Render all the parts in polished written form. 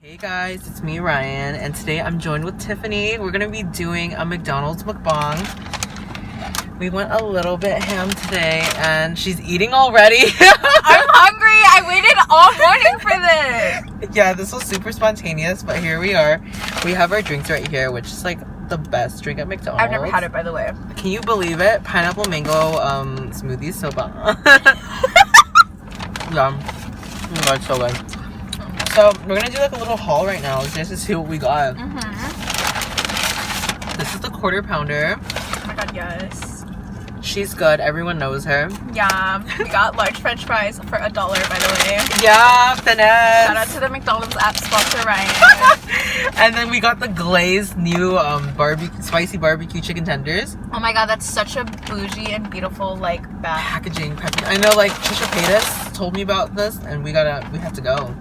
Hey guys, it's me Ryan, and today I'm joined with Tiffany. We're gonna be doing a McDonald's mukbang. We went a little bit ham today, and she's eating already. I'm hungry. I waited all morning for this. Yeah, this was super spontaneous, but here we are. We have our drinks right here, which is like the best drink at McDonald's. I've never had it, by the way. Can you believe it? Pineapple mango smoothie, so bomb. Yeah. Oh my god, so good. So we're gonna do like a little haul right now just to see what we got. This is the quarter pounder. Oh my god, yes. She's good. Everyone knows her. Yeah, we got large French fries for $1, by the way. Yeah, finesse. Shout out to the McDonald's app sponsor, Ryan. And then we got the glazed new spicy barbecue chicken tenders. Oh my god, that's such a bougie and beautiful like bag. Packaging. I know, like Trisha Paytas told me about this, and we have to go.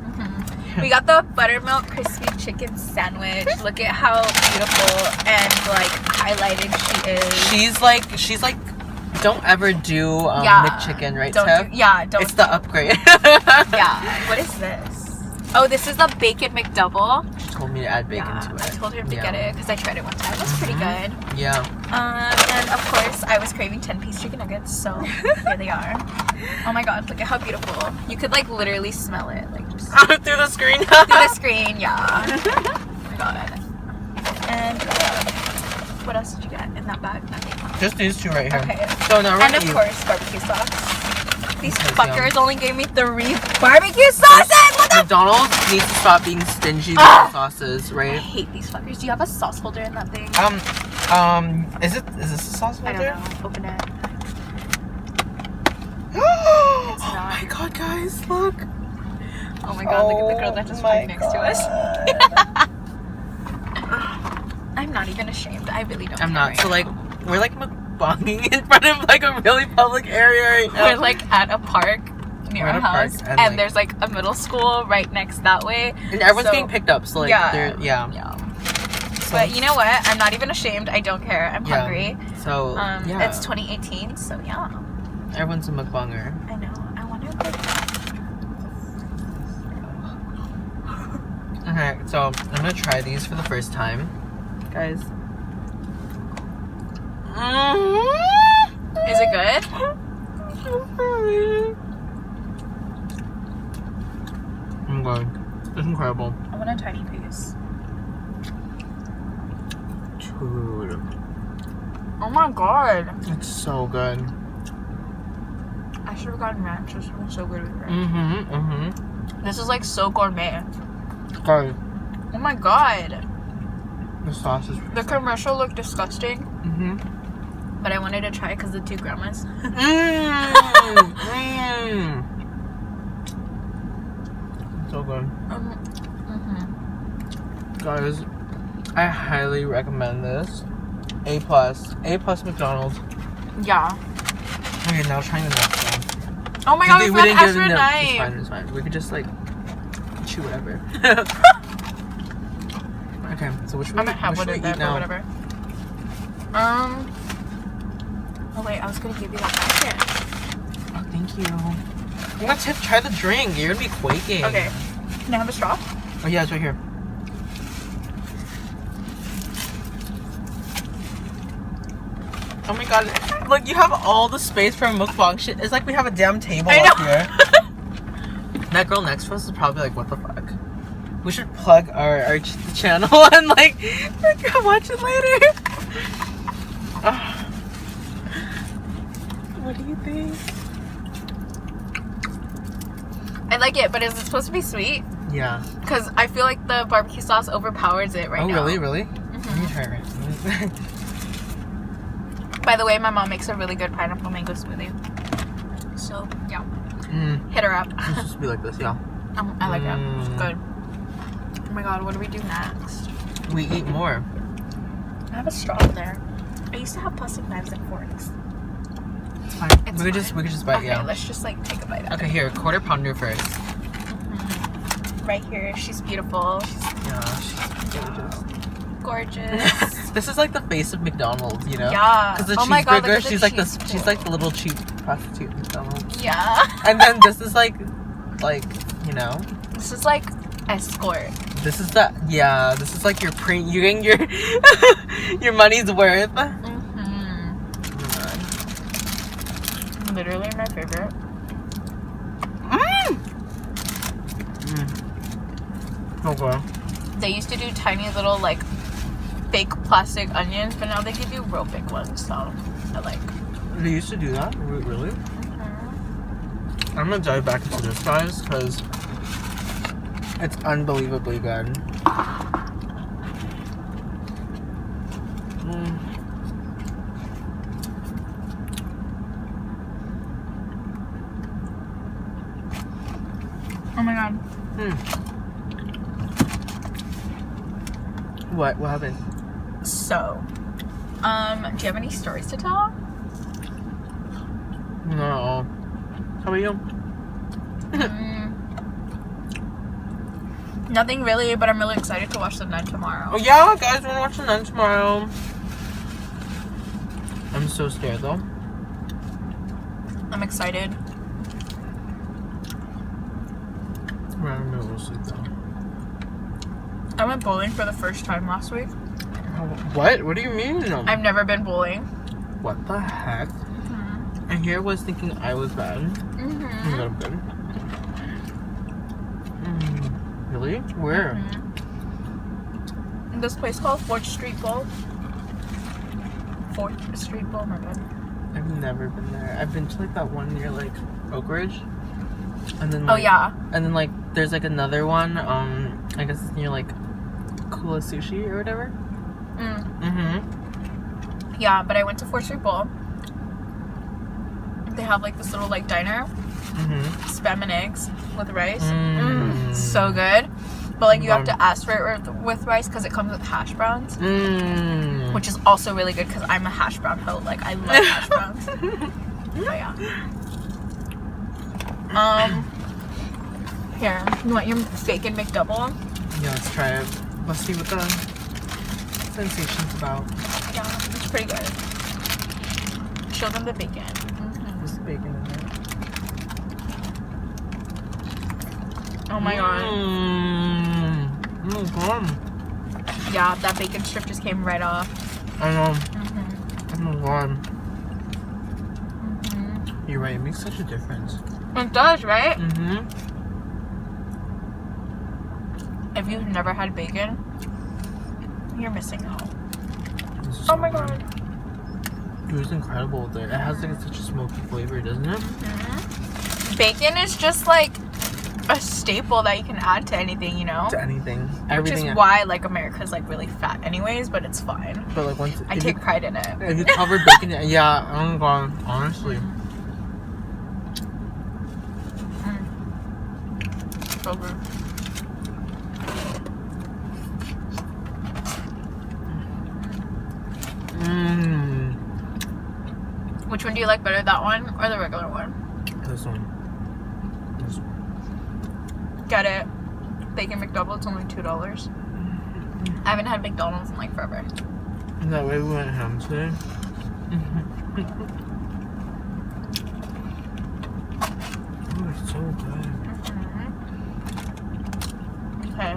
We got the buttermilk crispy chicken sandwich. Look at how beautiful and like highlighted she is. She's like, don't ever do McChicken, right, Tiff? Don't. It's the upgrade. Yeah. What is this? Oh, this is the bacon McDouble. She told me to add bacon to it. I told her to get it because I tried it one time. It was pretty good. Yeah. And of course, I was craving 10-piece chicken nuggets, so here they are. Oh my god, look at how beautiful. You could like literally smell it, like just through the screen. through the screen, yeah. Oh my god. And what else did you get in that bag? Nothing. Just these two right here. Okay. So now and of course, barbecue sauce. These fuckers only gave me 3 barbecue sauces! What the McDonald's needs to stop being stingy with the sauces, right? I hate these fuckers. Do you have a sauce holder in that thing? Is this a sauce holder? I don't know. Open it. Oh not. my god, guys, look. Oh my god, look at the girl that just right next to us. I'm not even ashamed. I really don't. I'm care not. right So now. like, we're like mukbanging in front of like a really public area right now. We're like at a park near our house, and like, there's like a middle school right next that way. And everyone's getting picked up, so like, yeah. So, but you know what? I'm not even ashamed. I don't care. I'm hungry. So It's 2018, so yeah. Everyone's a mukbanger. I know. I wonder if Okay, so I'm gonna try these for the first time, guys. Is it good? I'm good. It's incredible. I want a tiny piece. Dude. Oh my god. It's so good. I should have gotten ranch. This one's so good with ranch. This is like so gourmet. Guys, Oh my god. the sauce is The commercial looked disgusting. But I wanted to try it because the 2 grandmas. So good. Guys, I highly recommend this. A plus McDonald's. Yeah. Okay, now trying the next one. Oh my god, we found didn't get extra enough. knife. It's fine. We could just like chew whatever. Okay, so which I one? might have Which one should in we there eat for now? whatever. Oh wait, I was gonna give you that napkin. Oh, thank you. I'm gonna try the drink. You're gonna be quaking. Okay. Can I have a straw? Oh yeah, it's right here. Oh my god, look, you have all the space for a mukbang shit. It's like we have a damn table up here. That girl next to us is probably like, what the fuck? We should plug our channel and like go watch it later. What do you think? I like it, but is it supposed to be sweet? Yeah. Because I feel like the barbecue sauce overpowers it right now. Oh, really? Let me try it. By the way, my mom makes a really good pineapple mango smoothie. So, yeah. Hit her up. It's supposed to be like this, yeah. I like that. It's good. Oh my god, what do we do next? We eat more. I have a straw in there. I used to have plastic knives and forks. It's fine. We could just bite, okay, yeah. let's just like take a bite out. Okay, here, quarter pounder first. Right here, she's beautiful. She's gorgeous. Gorgeous. This is like the face of McDonald's, you know? Yeah. Because the Oh my God, cheeseburger, look at the she's like cheese she's like the little cheap prostitute McDonald's. Yeah. And then this is like, you know? This is like escort. This is the this is like your you're getting your your money's worth. Literally my favorite. Okay. They used to do tiny little like fake plastic onions, but now they give you real big ones. So I like. They used to do that? Really? I'm gonna dive back into this, guys, because it's unbelievably good. Oh my god. What happened? So, do you have any stories to tell? No. How about you? Nothing really, but I'm really excited to watch The Nun tomorrow. Oh yeah, guys, we're gonna watch The Nun tomorrow. I'm so scared though. I'm excited. We're in the middle of sleep though. I went bowling for the first time last week. What? What do you mean? I've never been bowling. What the heck? And here was thinking I was bad. I'm good. Really? Where? This place called 4th Street Bowl. 4th Street Bowl, my bad. I've never been there. I've been to like that one near like Oak Ridge. And then Oh yeah. And then like there's like another one, I guess it's near like Kula Sushi or whatever. Yeah, but I went to 4th Street Bowl. They have like this little like diner. Spam and eggs with rice. So good. But like you have to ask for it with rice because it comes with hash browns. Which is also really good because I'm a hash brown hoe. Like I love hash browns. But yeah. Here, you want your bacon McDouble? Yeah, let's try it. Let's see what the sensation's about. Yeah, it's pretty good. Show them the bacon. There's bacon in there. Oh my god. God. Yeah, that bacon strip just came right off. I know. Oh my god. You're right, it makes such a difference. It does, right? If you've never had bacon, you're missing out. Oh my god. It was incredible with it. It has like such a smoky flavor, doesn't it? Bacon is just like a staple that you can add to anything, you know? To anything. Which Everything. is why like America's like really fat anyways, but it's fine. But like once I take pride in it. If you cover bacon, yeah, oh my god, honestly. So good. Which one do you like better, that one or the regular one? This one. Get it. Bacon McDouble, it's only $2. I haven't had McDonald's in like forever. That way we went ham today. Oh, it's so good. Okay.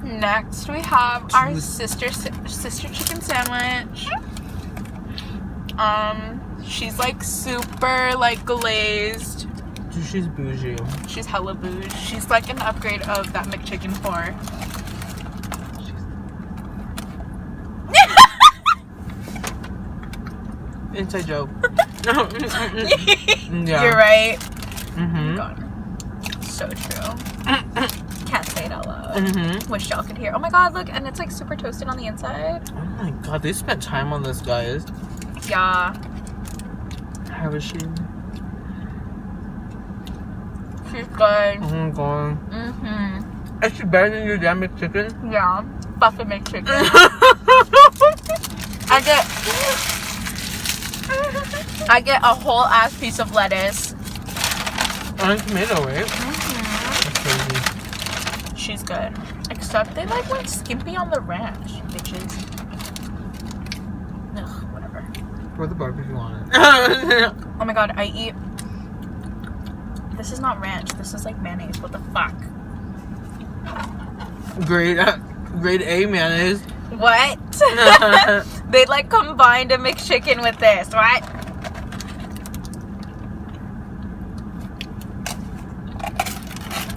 Next we have our sister chicken sandwich. She's like super like glazed. Dude, she's bougie. She's hella bougie. She's like an upgrade of that McChicken 4. Inside joke. Yeah. You're right. God. So true. Can't say it out loud. Wish y'all could hear. Oh my god, look, and it's like super toasted on the inside. Oh my god, they spent time on this, guys. Yeah. How is she? She's good. Oh my god. Is she better than your damn McChicken? Yeah. Buffet McChicken. I get a whole ass piece of lettuce. And tomato, right? That's crazy. She's good. Except they like went skimpy on the ranch, bitches. Ugh, whatever. Pour the barbecue on it. Oh my god, I eat This is not ranch. This is like mayonnaise. What the fuck? Grade A mayonnaise. What? They like combined a McChicken with this. What?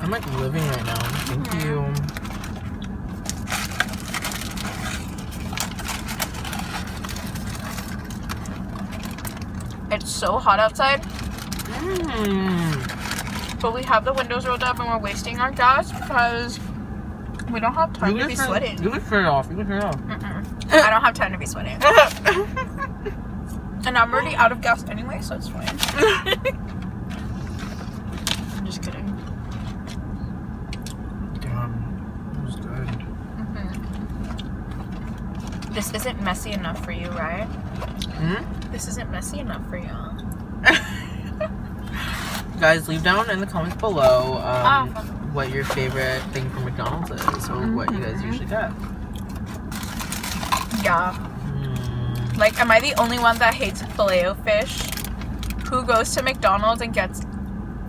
I'm like living right now. Thank you. It's so hot outside. But we have the windows rolled up and we're wasting our gas because we don't have time to be sweating. You can turn it off. You can turn it off. I don't have time to be sweating. And I'm already out of gas anyway, so it's fine. I'm just kidding. Damn. That was good. This isn't messy enough for you, right? This isn't messy enough for you. Guys, leave down in the comments below what your favorite thing from McDonald's is, or what you guys usually get. Yeah. Like, am I the only one that hates Filet-O-Fish? Who goes to McDonald's and gets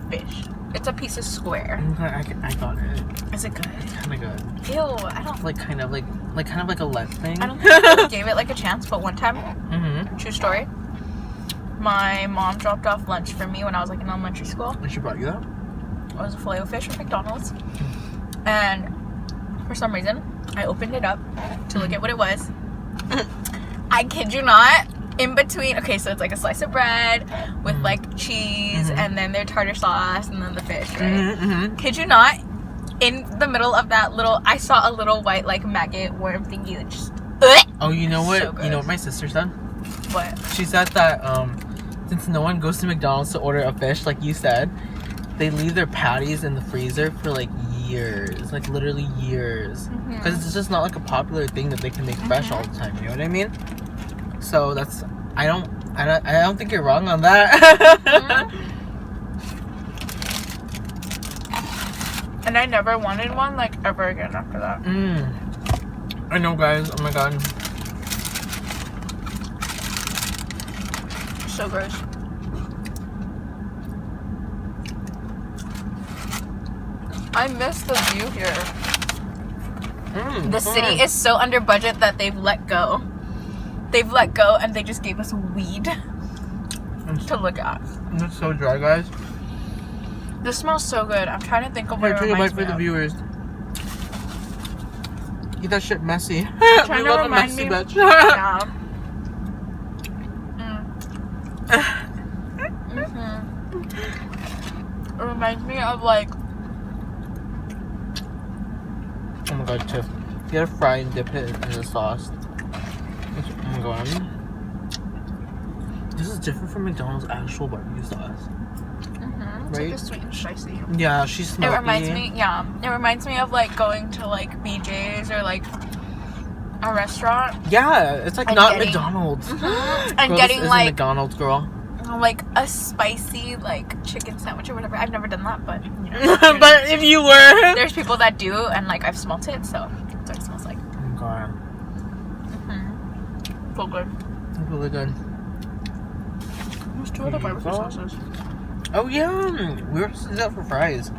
fish? It's a piece of square. I got it. Is it good? It's kind of good. Ew, I don't. Like kind of like a Lent thing. I don't think I gave it like a chance, but one time, true story, my mom dropped off lunch for me when I was like in elementary school. And she brought you that? It was a Filet-O-Fish from McDonald's. And for some reason, I opened it up to look at what it was. I kid you not, in between, okay, so it's like a slice of bread with like cheese and then their tartar sauce and then the fish, right? Kid you not, in the middle of that little, I saw a little white like maggot worm thingy that just, oh, you know what? So you know what my sister said? What? She said that since no one goes to McDonald's to order a fish, like you said, they leave their patties in the freezer for like years, like literally years, because it's just not like a popular thing that they can make fresh all the time. You know what I mean? So that's I don't think you're wrong on that. And I never wanted one like ever again after that. I know, guys. Oh my god. So gross. I miss the view here. The city is so under budget that they've let go. They've let go and they just gave us weed to look at. It's so dry, guys. This smells so good. I'm trying to think of what it Take a bite reminds for me the of. viewers. Eat that shit messy. Trying We to love a remind messy me. bitch. Yeah. It reminds me of like. Oh my god, Tiff. You gotta fry and dip it in the sauce. Oh my god. This is different from McDonald's actual barbecue sauce. It's Right? like a sweet and spicy. Yeah, she's smoky. It reminds me, it reminds me of like going to like BJ's or like a restaurant. Yeah, it's like And not getting- McDonald's. And Girl, getting this like isn't McDonald's, girl. like a spicy like chicken sandwich or whatever. I've never done that, but you know. But if you were, There's people that do, and like I've smelt it, so that's what it smells like. oh my god, So good. it's really good. There's two other barbecue sauces. Oh yeah, we were supposed to do that for fries.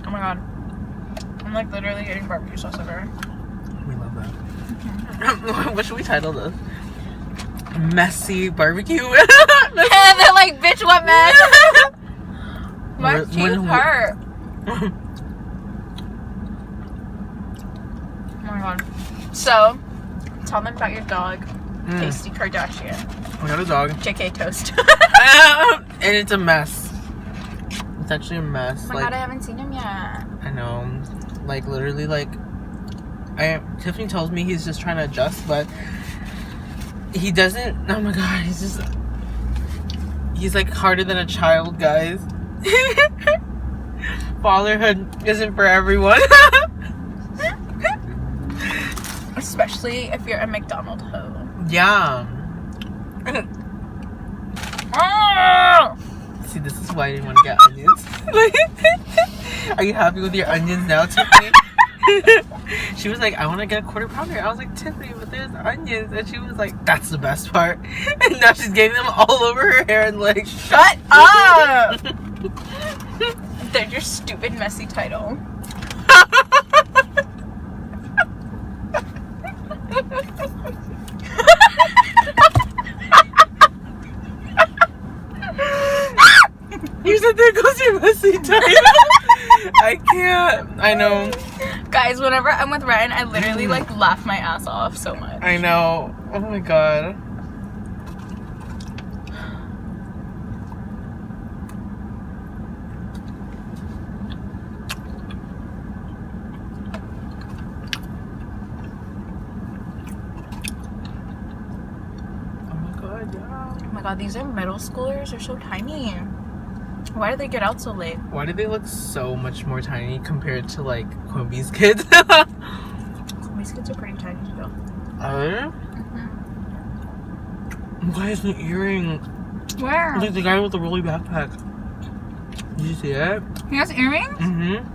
Oh my god. I'm like literally getting barbecue sauce everywhere. We love that. What should we title this? Messy barbecue. And they're like, bitch, what mess? My teeth hurt. Oh my god. So, tell them about your dog, Tasty Kardashian. We got a dog. JK Toast. And it's a mess. It's actually a mess. Oh my god, I haven't seen him yet. I know. Like, literally, like, Tiffany tells me he's just trying to adjust, but he doesn't. Oh my god, he's like harder than a child, guys. Fatherhood isn't for everyone. Especially if you're a McDonald's hoe. Yeah. Oh! See, this is why I didn't want to get onions. Are you happy with your onions now, Tiffany? She was like, I want to get a quarter pounder. I was like, Tiffany, but there's onions. And she was like, that's the best part. And now she's getting them all over her hair and legs. Shut up! They're your stupid, messy title. You said there goes your messy title. I can't. I know. Guys, whenever I'm with Ryan, I literally like laugh my ass off so much. I know. Oh my god. Oh my god, yeah. Oh my god, these are middle schoolers. They're so tiny. Why did they get out so late? Why do they look so much more tiny compared to like Quimby's kids? These kids are pretty tiny still. Why is an earring? Where? Like the guy with the rolly backpack. Did you see it? He has earrings? Mm-hmm.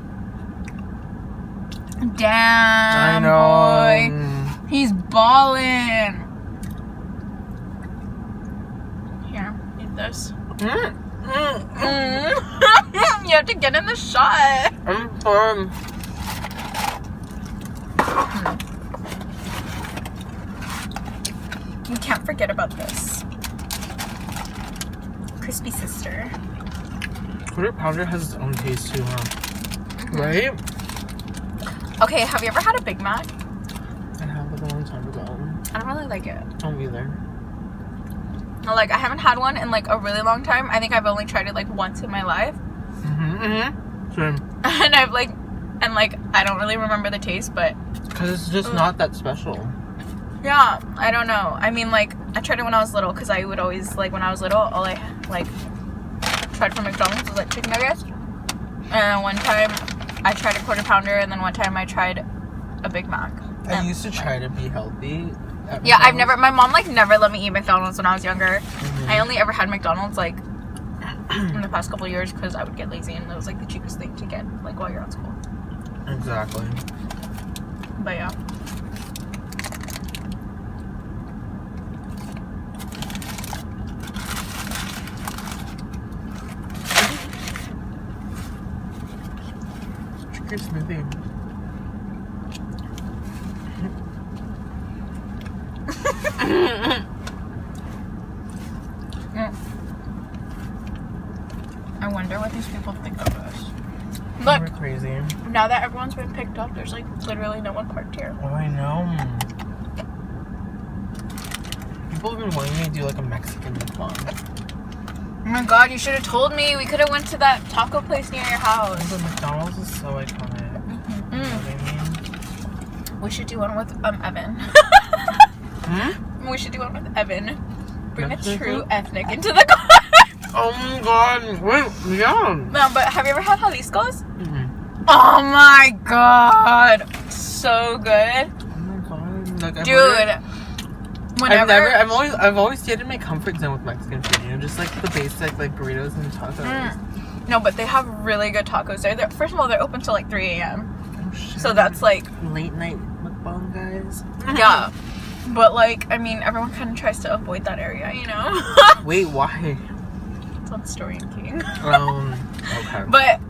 Damn, I know. boy. He's ballin'. Here, eat this. You have to get in the shot. I'm firm. You can't forget about this. Crispy sister. Quarter pounder has its own taste too, huh? Right? Okay, have you ever had a Big Mac? I have it a long time ago. I don't really like it. I don't either. Like, I haven't had one in like a really long time. I think I've only tried it like once in my life. Same. And I've like, I don't really remember the taste, but. Because it's just not that special. Yeah, I don't know. I mean, like, I tried it when I was little because I would always, like, when I was little, all I, like, tried from McDonald's was, like, chicken nuggets. And then one time, I tried a quarter pounder, and then one time I tried a Big Mac. I used to try to be healthy. Yeah, my mom, like, never let me eat McDonald's when I was younger. I only ever had McDonald's, like, in the past couple of years because I would get lazy, and it was, like, the cheapest thing to get, like, while you're at school. Exactly. But, yeah. Good smoothie. I wonder what these people think of us. Look, we're crazy. Now that everyone's been picked up, there's like literally no one parked here. Oh, I know. People have been wanting me to do like a Mexican mukbang. Oh my god, you should have told me. We could have went to that taco place near your house. The McDonald's is so iconic. You know what I mean? We should do one with Evan. We should do one with Evan. Bring a true ethnic into the car. Oh my god. Wait, yeah. No, but have you ever had Jalisco's? Oh my god. So good. Oh my god. Like, dude. I've always stayed in my comfort zone with Mexican food, you know, just like the basic like burritos and tacos. No, but they have really good tacos there. First of all, they're open till like 3 a.m. Oh, shit. So that's like late night mukbang, guys. Yeah. But like, I mean, everyone kind of tries to avoid that area, you know? Wait, why? It's on Story and King. Okay. But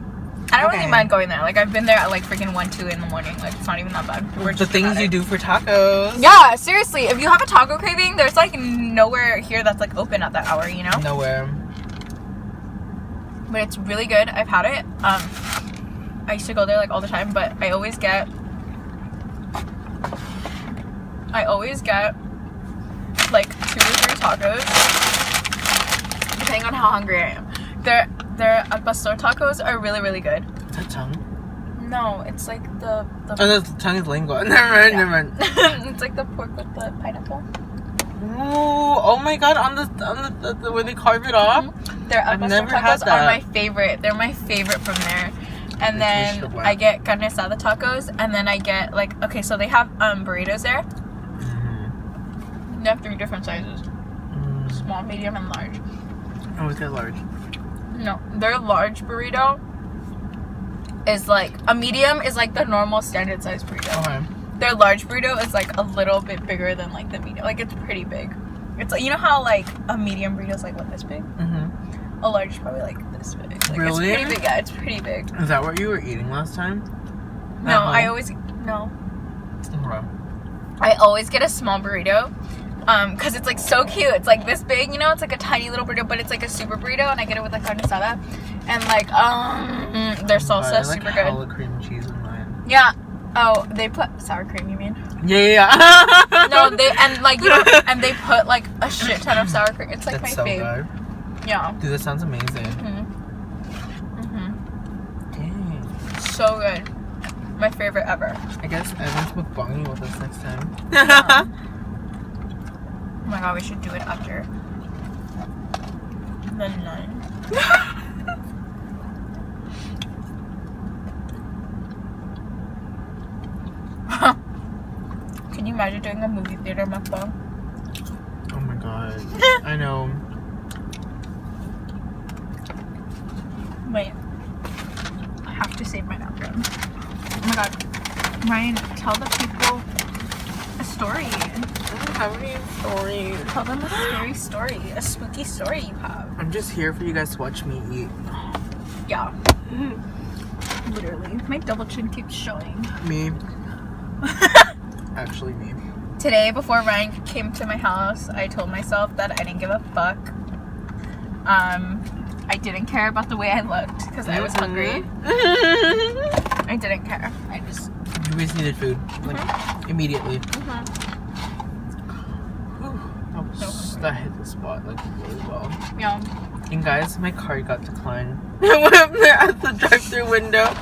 I don't really mind going there. Like, I've been there at like freaking 1, 2 in the morning. Like, it's not even that bad. We're the things you do for tacos. Yeah, seriously. If you have a taco craving, there's like nowhere here that's like open at that hour, you know? Nowhere. But it's really good. I've had it. I used to go there like all the time, but I always get like 2 or 3 tacos, depending on how hungry I am. Their al pastor tacos are really, really good. Is that tongue? No, it's like the Oh, the tongue is lingua. Never mind. It's like the pork with the pineapple. Ooh, oh my god, on the where they carve it off. Their al pastor tacos are my favorite. They're my favorite from there. And then I get carne asada tacos, and then I get like, okay, so they have burritos there. They have 3 different sizes. Small, medium, and large. I always get large. No, their large burrito is like a medium is like the normal standard size burrito. Okay. Their large burrito is like a little bit bigger than like the medium. Like it's pretty big. It's like, you know how like a medium burrito is like what, this big? Mm-hmm. A large is probably like this big. Like, Really? It's pretty big. Yeah, it's pretty big. Is that what you were eating last time? No, I always no. Okay. I always get a small burrito. Cause it's like so cute. It's like this big, you know, it's like a tiny little burrito, but it's like a super burrito, and I get it with like carne asada. And like their salsa is super good. Hella cream cheese in mine. Yeah. Oh, they put sour cream, you mean? Yeah. No, they and like you know, and they put like a shit ton of sour cream. It's like That's my so favorite. good. Yeah. Dude, that sounds amazing. Dang. So good. My favorite ever. I guess Evan's mukbanging with us next time. Yeah. Oh my god, we should do it after the 9. Can you imagine doing a movie theater mukbang? Oh my god. I know. Wait. I have to save my napkin. Oh my god. Ryan, tell the people a story. I don't have any stories. Tell them a scary story. A spooky story you have. I'm just here for you guys to watch me eat. Yeah. Literally. My double chin keeps showing. Me. Actually, me. Today, before Ryan came to my house, I told myself that I didn't give a fuck. I didn't care about the way I looked because I was hungry. I didn't care. I just... You guys needed food. Like, immediately. That hit the spot, like, really well. Yeah. And guys, my card got declined. I went up there at the drive-thru window.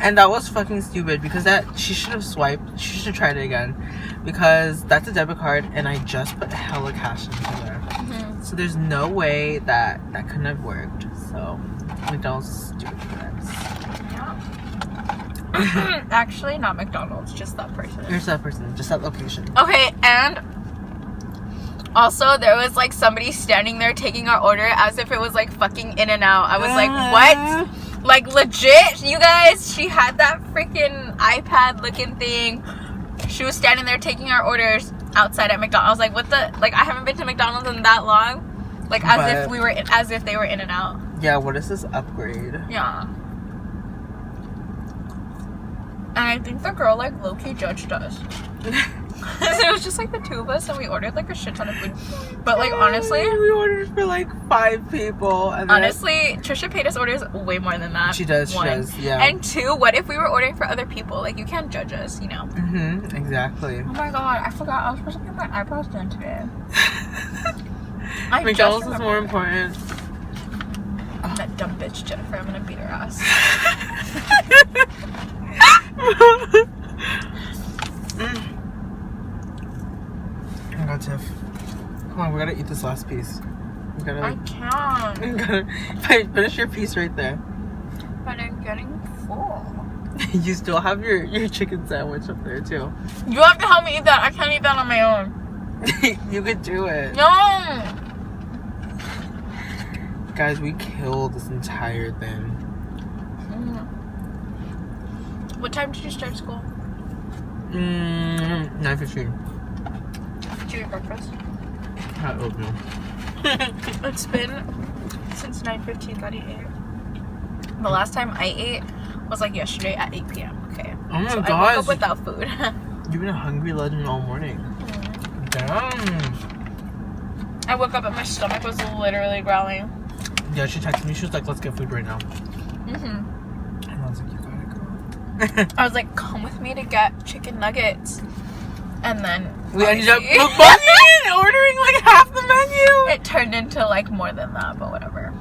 And that was fucking stupid because she should have swiped. She should have tried it again. Because that's a debit card and I just put hella cash into there. So there's no way that couldn't have worked. So McDonald's is stupid for this. Yeah. Actually, not McDonald's, just that person. Here's that person, just that location. Okay, and also there was like somebody standing there taking our order as if it was like fucking In-N-Out. I was like, what? Like legit, you guys, she had that freaking iPad looking thing. She was standing there taking our orders outside at McDonald's. I was like, what the, like, I haven't been to McDonald's in that long. Like, as if they were In-N-Out. Yeah, what is this upgrade? Yeah. And I think the girl, like, low-key judged us. It was just, like, the two of us, and we ordered, like, a shit ton of food. But, like, honestly... We ordered for, like, 5 people. And honestly, Trisha paid us orders way more than that. She does, yeah. And 2, what if we were ordering for other people? Like, you can't judge us, you know? Exactly. Oh my god, I forgot. I was supposed to get my eyebrows done today. McDonald's is more important. That dumb bitch, Jennifer. I'm gonna beat her ass. Oh my god, Tiff. Come on, we gotta eat this last piece. We gotta, I can't. We gotta finish your piece right there. But I'm getting full. You still have your chicken sandwich up there too. You have to help me eat that. I can't eat that on my own. You could do it. No. Guys, we killed this entire thing. What time did you start school? 9:15. Did you eat breakfast? Had oatmeal. It's been since 9:15 that I ate. The last time I ate was like yesterday at 8 p.m. Okay. Oh my so gosh. I woke up without food. You've been a hungry legend all morning. Damn. I woke up and my stomach was literally growling. Yeah, she texted me. She was like, "Let's get food right now." And I was like, "You gotta go." I was like, "Come with me to get chicken nuggets," and then we ended up mukbanging and ordering like half the menu. It turned into like more than that, but whatever.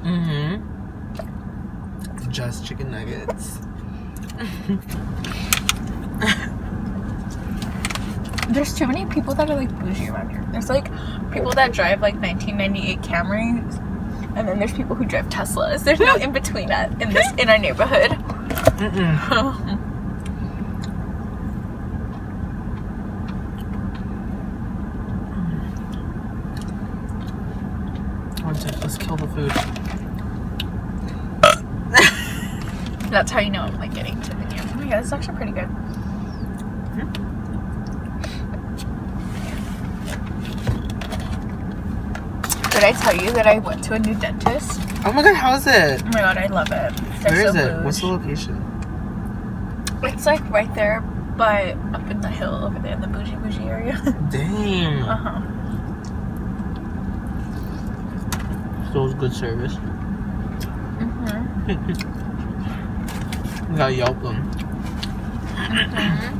Just chicken nuggets. There's too many people that are like bougie around here. There's like people that drive like 1998 Camrys, and then there's people who drive Teslas. There's no in between in our neighborhood. One sec, let's kill the food. That's how you know I'm like getting to the new. Oh my god, it's actually pretty good. Did I tell you that I went to a new dentist? Oh my god, how is it? Oh my god, I love it. Where is it? What's the location? It's like right there, but up in the hill over there in the bougie area. Damn. Uh-huh. So it's good service. Mm-hmm. You gotta Yelp them. Mm-hmm.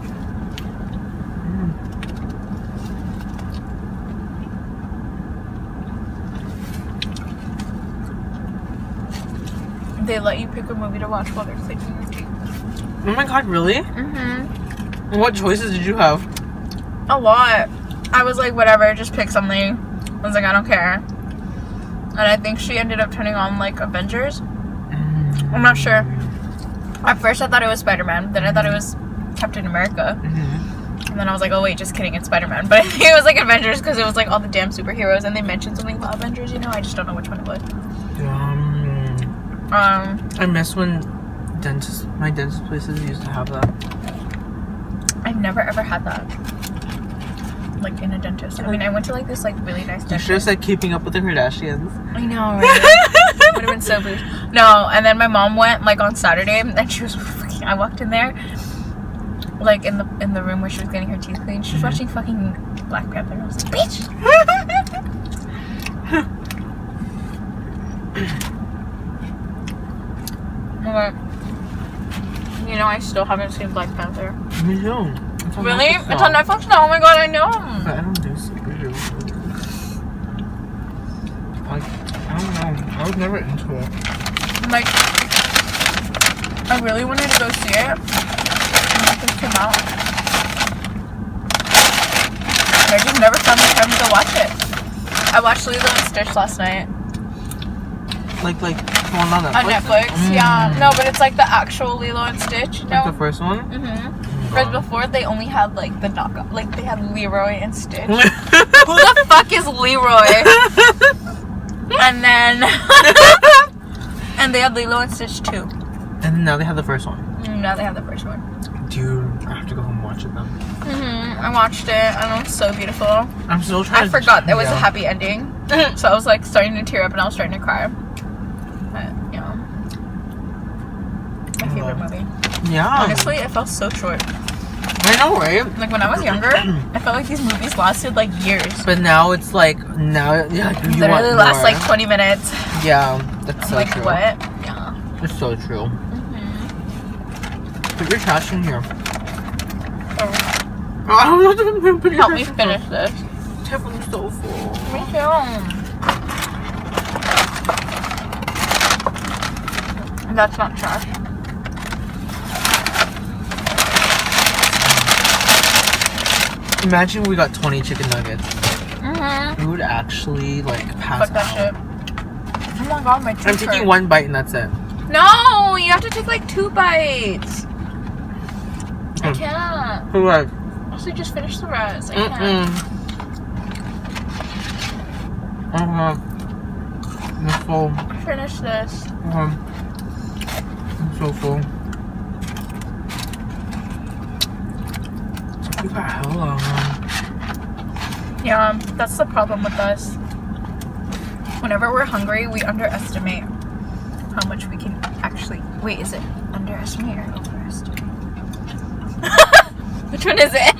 They let you pick a movie to watch while they're cleaning your teeth. Oh my god, really? Mm-hmm. What choices did you have? A lot. I was like, whatever, just pick something. I was like, I don't care. And I think she ended up turning on like Avengers. I'm not sure. At first I thought it was Spider-Man. Then I thought it was Captain America. And then I was like, oh wait, just kidding, it's Spider-Man. But I think it was like Avengers because it was like all the damn superheroes. And they mentioned something about Avengers, you know? I just don't know which one it was. I miss when my dentist places used to have that. I've never ever had that. Like in a dentist. I mean, I went to like this like really nice dentist. You should have said Keeping Up with the Kardashians. I know, right? Would have been so bougie. No, and then my mom went like on Saturday and she was freaking, I walked in there like in the room where she was getting her teeth cleaned. She was watching fucking Black Panther. I was like, bitch. Okay. You know, I still haven't seen Black Panther. Me too. Really? It's on Netflix now? Oh my god, I know. But I don't do superheroes. Like, I don't know. I was never into it. Like, I really wanted to go see it when it just came out. I just never found the time to go watch it. I watched Lilo and Stitch last night. Like one on Netflix? On Netflix, yeah. No, but it's like the actual Lilo and Stitch, you know? Like the first one? Mm-hmm. Whereas before, they only had like the knockoff. Like, they had Leroy and Stitch. Who the fuck is Leroy? And then... and they had Lilo and Stitch too. And now they have the first one. Now they have the first one. Do you have to go home and watch it then? I watched it and it was so beautiful. I'm still trying I forgot there was a happy ending. So I was like starting to tear up and I was starting to cry. But, yeah. My favorite movie. Yeah. Honestly, it felt so short. I know, right? Like when I was younger, I felt like these movies lasted like years. But now it's like, yeah, you literally want last more. like 20 minutes. Yeah, that's so like, true. What? Yeah. It's so true. Put your trash in here. I don't know to put your Help me finish this. Jeff, I'm so full. Me too. That's not trash. Imagine we got 20 chicken nuggets. Mm-hmm. We would actually like pass Fuck that out. shit. Oh my god, my teeth I'm taking hurt. one bite and that's it. No, you have to take like 2 bites. I can't. Right. Also, just finish the rest. I can't. I'm full. Finish this. I'm so full. You got hell long. Yeah, that's the problem with us. Whenever we're hungry, we underestimate how much we can actually... Wait, is it underestimate or overestimate? Which one is it?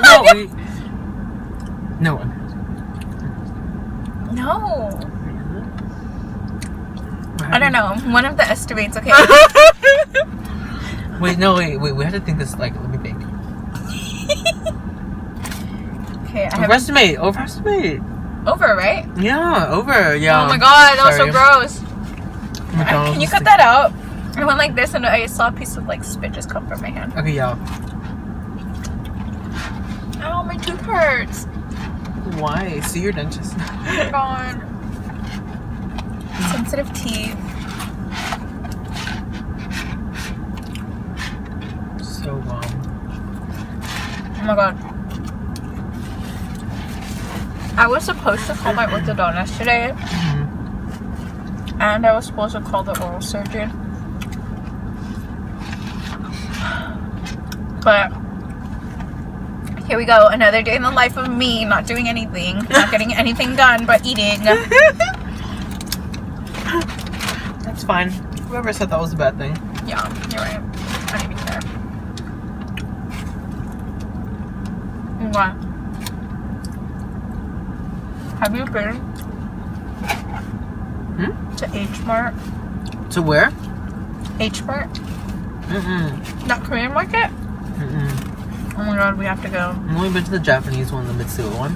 No, wait. No one. No. I don't know. One of the estimates, okay. Wait, no, wait. We have to think this, like, let me think. Okay, I have... Overestimate. Over, right? Yeah, over, yeah. Oh my god, that was so gross. McDonald's Can you cut that out? I went like this and I saw a piece of like spit just come from my hand. Okay, yeah. Ow, my tooth hurts. Why? See your dentist. Oh my god. Sensitive teeth. So Oh my god. I was supposed to call my orthodontist today. And I was supposed to call the oral surgeon. But here we go. Another day in the life of me, not doing anything. Not getting anything done, but eating. That's fine. Whoever said that was a bad thing. Yeah, you're right. I don't even care. What? Have you been to H Mart? To where? H Mart? Mm-mm. That Korean market? Mm-mm. Oh my god, we have to go. I've only been to the Japanese one, the Mitsuo one.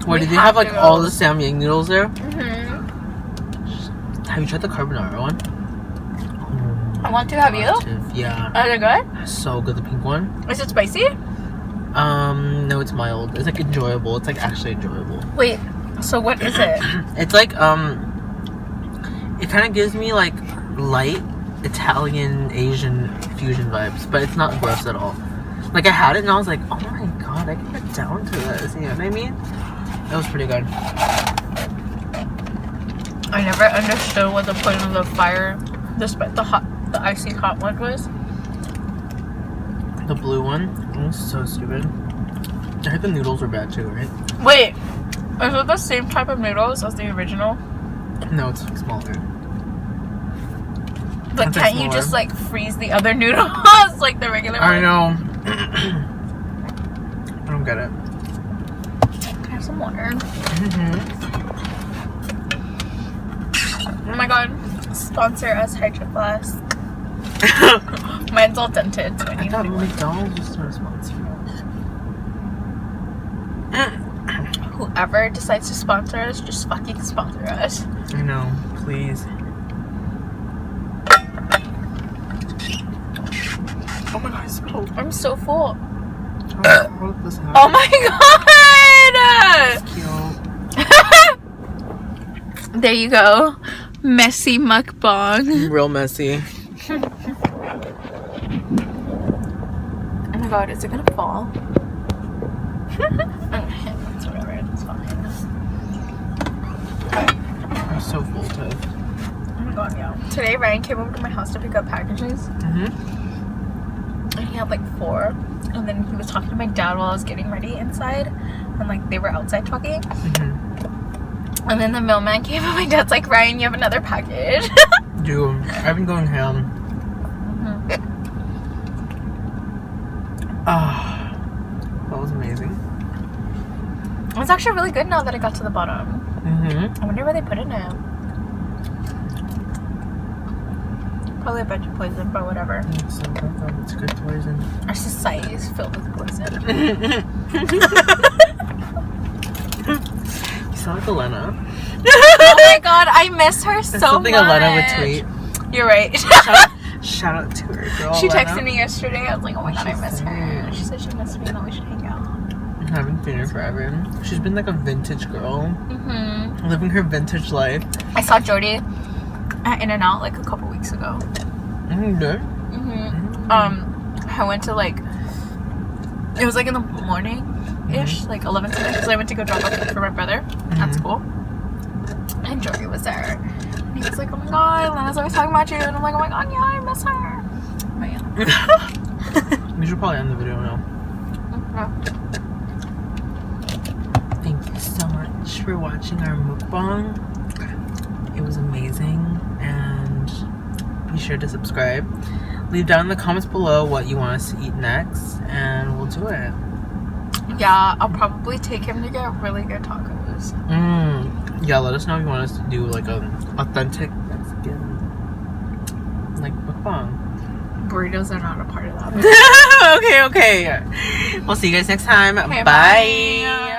Where did they have like all the Samyang noodles there? Have you tried the carbonara one? I want to. Have you? Yeah. Are they good? So good, the pink one. Is it spicy? No, it's mild. It's like enjoyable. It's like actually enjoyable. Wait, so what is it? It's like it kind of gives me like light Italian Asian fusion vibes, but it's not gross at all. Like I had it and I was like, oh my god, I can get down to this. You know what I mean? It was pretty good. I never understood what the point of the fire, the icy hot one was. The blue one? It was so stupid. I heard the noodles were bad too, right? Wait, is it the same type of noodles as the original? No, it's smaller. But can't you just like freeze the other noodles like the regular one? I know. I don't get it. Can I have some water? Oh my god. Sponsor us, Hydro Flask. Mine's all dented, so I need thought new one. McDonald'S was a sponsor. Whoever decides to sponsor us, just fucking sponsor us. I know, please. Oh my god, it's cold. I'm so full. Oh my god! Cute. There you go. Messy mukbang. Real messy. Oh my god, is it gonna fall? Okay, it's whatever, it's fine. I'm so full, Tiff. Oh my god, yeah. Today Ryan came over to my house to pick up packages. And he had like 4. And then he was talking to my dad while I was getting ready inside. And like they were outside talking. And then the mailman came and my dad's like, Ryan, you have another package. Dude, I've been going ham. That was amazing. It's actually really good now that I got to the bottom. I wonder where they put it now. Probably a bunch of poison, but whatever. It's good poison. Our society is filled with poison. You sound like Elena. Oh my god, I miss her so something much. Elena would tweet. You're right. Shout out to her, girl. She Elena. texted me yesterday. I was like, oh my god, I miss her. She said she missed me and that we should hang out. I haven't seen her forever. She's been like a vintage girl. Living her vintage life. I saw Jody at In-N-Out like a couple weeks ago. Good. I went to like, it was like in the morning-ish, like 11 something, because I went to go drop off food for my brother at school. And Jody was there. And he was like, oh my god, Lena's always talking about you. And I'm like, oh my god, yeah, I miss her. But yeah. We should probably end the video now. Thank you so much for watching our mukbang. It was amazing, and be sure to subscribe. Leave down in the comments below what you want us to eat next, and we'll do it. Yeah, I'll probably take him to get really good tacos. Yeah, let us know if you want us to do like an authentic Mexican like mukbang. Burritos are not a part of that. Okay. We'll see you guys next time. Okay, bye.